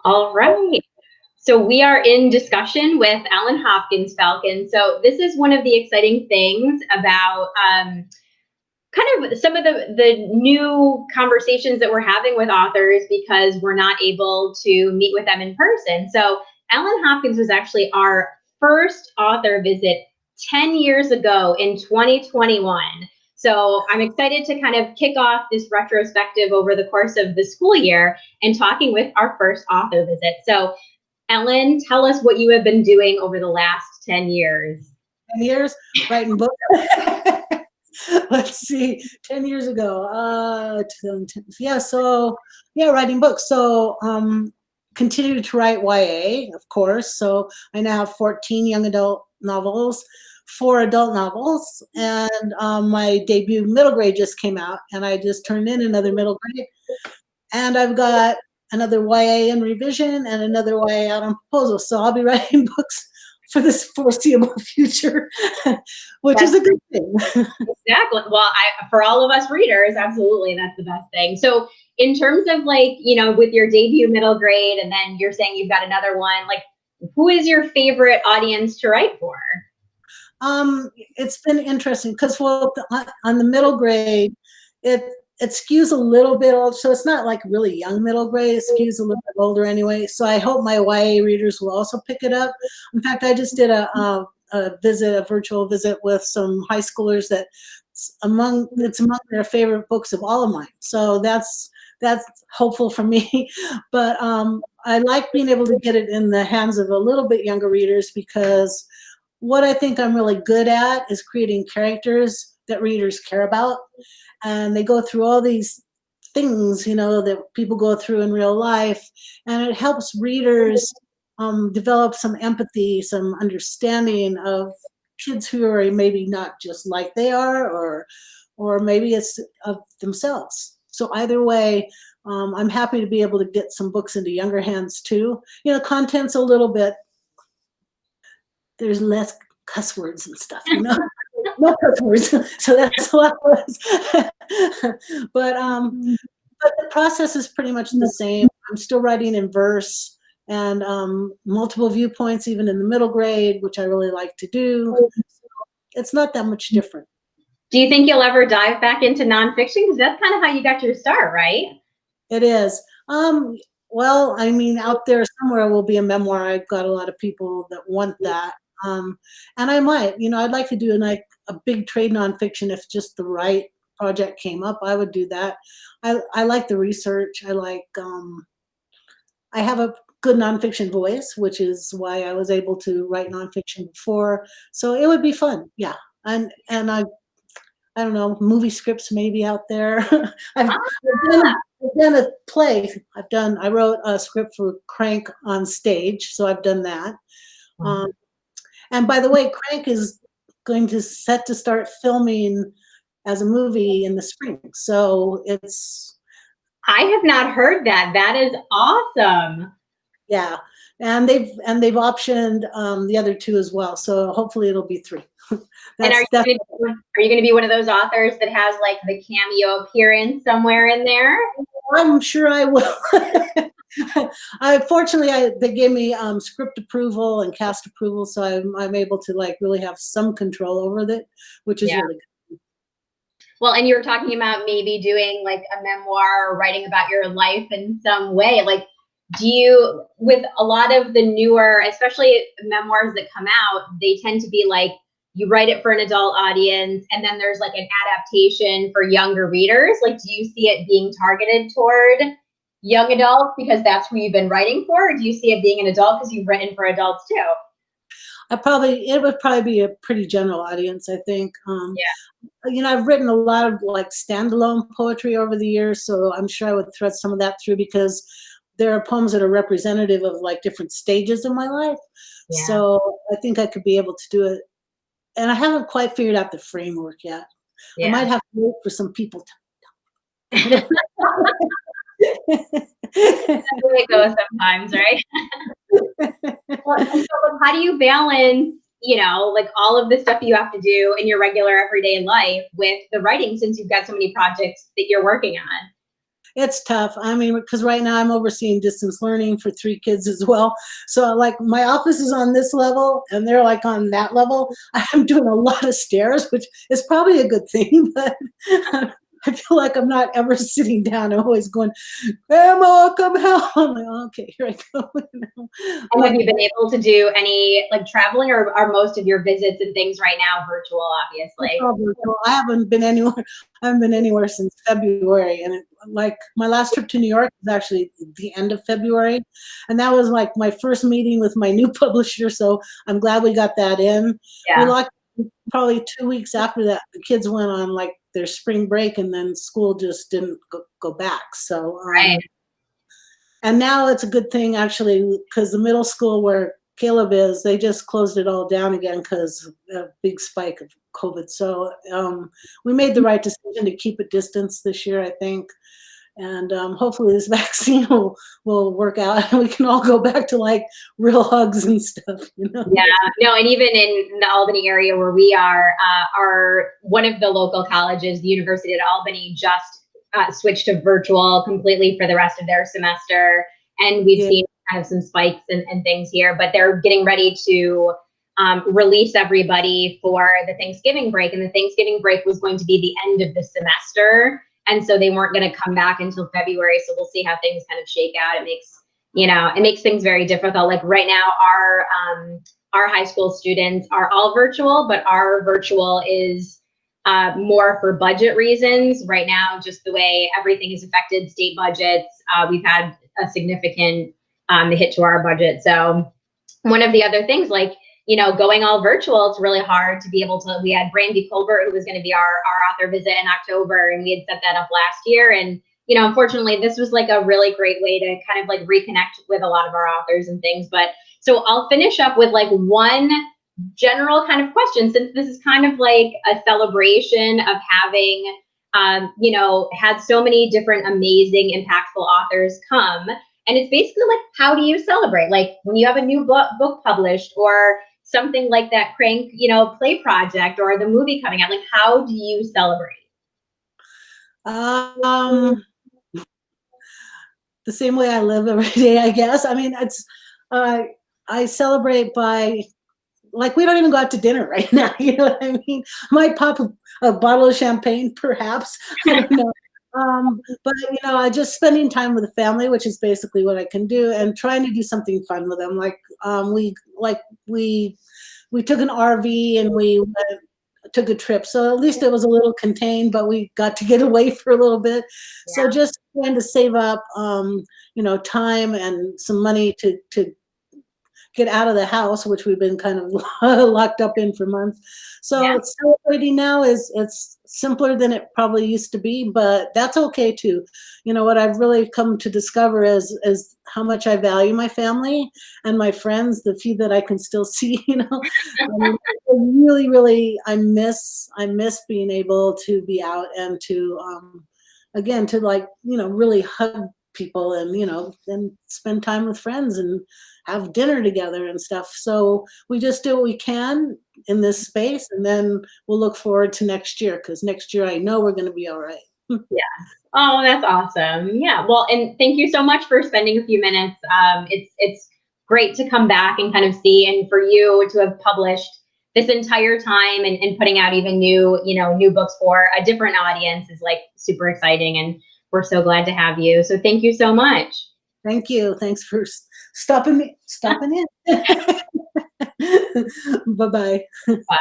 All right. So we are in discussion with Ellen Hopkins Falcon. So this is one of the exciting things about kind of some of the new conversations that we're having with authors because we're not able to meet with them in person. So Ellen Hopkins was actually our first author visit 10 years ago in 2021. So I'm excited to kind of kick off this retrospective over the course of the school year and talking with our first author visit. So Ellen, tell us what you have been doing over the last 10 years. 10 years writing books. Let's see, 10 years ago. 2010. Writing books. So continue to write YA, of course. So I now have 14 young adult novels, 4 adult novels, and my debut middle grade just came out, and I just turned in another middle grade. And I've got another YA in revision and another YA out on proposal. So I'll be writing books for this foreseeable future, which is a good thing. Exactly. Well, for all of us readers, absolutely, that's the best thing. So in terms of with your debut middle grade, and then you're saying you've got another one, who is your favorite audience to write for? It's been interesting because on the middle grade, it skews a little bit old, so it's not like really young middle grade. It skews a little bit older anyway. So I hope my YA readers will also pick it up. In fact, I just did a virtual visit with some high schoolers it's among their favorite books of all of mine. So that's hopeful for me. But I like being able to get it in the hands of a little bit younger readers because what I think I'm really good at is creating characters that readers care about. And they go through all these things, that people go through in real life. And it helps readers develop some empathy, some understanding of kids who are maybe not just like they are, or maybe it's of themselves. So either way, I'm happy to be able to get some books into younger hands too. Content's a little bit, there's less cuss words and stuff, no cuss words, so that's a lot less. But the process is pretty much the same. I'm still writing in verse and multiple viewpoints, even in the middle grade, which I really like to do. It's not that much different. Do you think you'll ever dive back into nonfiction? Because that's kind of how you got your start, right? It is. Well, I mean, out there somewhere will be a memoir. I've got a lot of people that want that. And I might, I'd like to do a big trade nonfiction if just the right project came up. I would do that. I like the research. I have a good nonfiction voice, which is why I was able to write nonfiction before. So it would be fun. Yeah. And I don't know, movie scripts maybe out there. I've done a play. I wrote a script for Crank on stage. So I've done that. And by the way, Crank is set to start filming as a movie in the spring. So I have not heard that. That is awesome. Yeah. And they've optioned the other 2 as well. So hopefully it'll be 3. And are you going to be one of those authors that has the cameo appearance somewhere in there? I'm sure I will. Fortunately, they gave me script approval and cast approval, so I'm able to really have some control over it, which is really good. Well, and you were talking about maybe doing a memoir or writing about your life in some way. Do you, with a lot of the newer, especially memoirs that come out, they tend to be you write it for an adult audience and then there's an adaptation for younger readers. Do you see it being targeted toward young adults because that's who you've been writing for? Or do you see it being an adult because you've written for adults too? It would probably be a pretty general audience, I think. I've written a lot of standalone poetry over the years, so I'm sure I would thread some of that through because there are poems that are representative of different stages in my life. Yeah. So I think I could be able to do it. And I haven't quite figured out the framework yet. Yeah. I might have to wait for some people to. That's the way it goes sometimes, right? Well, so how do you balance, all of the stuff you have to do in your regular everyday life with the writing, since you've got so many projects that you're working on? It's tough. I mean, because right now I'm overseeing distance learning for 3 kids as well. So like my office is on this level and they're like on that level. I'm doing a lot of stairs, which is probably a good thing, but I feel like I'm not ever sitting down. I'm always going, Grandma, come help. I'm like, "Oh, okay, here I go." And have you been able to do any like traveling, or are most of your visits and things right now virtual, obviously? I haven't been anywhere. I haven't been anywhere since February, and like my last trip to New York was actually the end of February, and that was like my first meeting with my new publisher. So I'm glad we got that in. We Yeah. locked probably 2 weeks after that. The kids went on like their spring break, and then school just didn't go back. So Right. and now it's a good thing actually because the middle school where Caleb is, they just closed it all down again because a big spike of COVID. So we made the right decision to keep a distance this year, I think. And hopefully this vaccine will work out and we can all go back to like real hugs and stuff, you know? Yeah, no, and even in the Albany area where we are, our one of the local colleges, the University of Albany, just switched to virtual completely for the rest of their semester, and we've Yeah. seen kind of some spikes and things here, but they're getting ready to release everybody for the Thanksgiving break, and the Thanksgiving break was going to be the end of the semester, and so they weren't going to come back until February. So we'll see how things kind of shake out. It makes it makes things very difficult. Like right now, our high school students are all virtual, but our virtual is more for budget reasons. Right now, just the way everything is affected, state budgets, we've had a significant hit to our budget. So one of the other things, like, going all virtual, it's really hard to be able to. We had Brandy Colbert, who was going to be our author visit in October, and we had set that up last year. And unfortunately, this was like a really great way to kind of like reconnect with a lot of our authors and things. But so I'll finish up with like one general kind of question, since this is kind of like a celebration of having, had so many different amazing, impactful authors come. And it's basically like, how do you celebrate? Like when you have a new book published, or something like that Crank, play project, or the movie coming out, like how do you celebrate? The same way I live every day, I guess. I mean, I celebrate by, like, we don't even go out to dinner right now. You know what I mean? I might pop a bottle of champagne, perhaps. I don't know. But I just spending time with the family, which is basically what I can do, and trying to do something fun with them. We took an RV and we took a trip. So at least it was a little contained, but we got to get away for a little bit. Yeah. So just trying to save up, time and some money to get out of the house, which we've been kind of locked up in for months. So Yeah. celebrating now it's simpler than it probably used to be, but that's okay too. What I've really come to discover is how much I value my family and my friends, the few that I can still see. Really, really, I miss being able to be out and to again to really hug people and then spend time with friends and have dinner together and stuff. So we just do what we can in this space, and then we'll look forward to next year, because next year I know we're going to be all right. Yeah. Oh, that's awesome. Yeah. Well, and thank you so much for spending a few minutes. It's great to come back and kind of see, and for you to have published this entire time, and putting out even new books for a different audience is like super exciting, and we're so glad to have you. So thank you so much. Thank you. Thanks for stopping in. Bye-bye. Bye.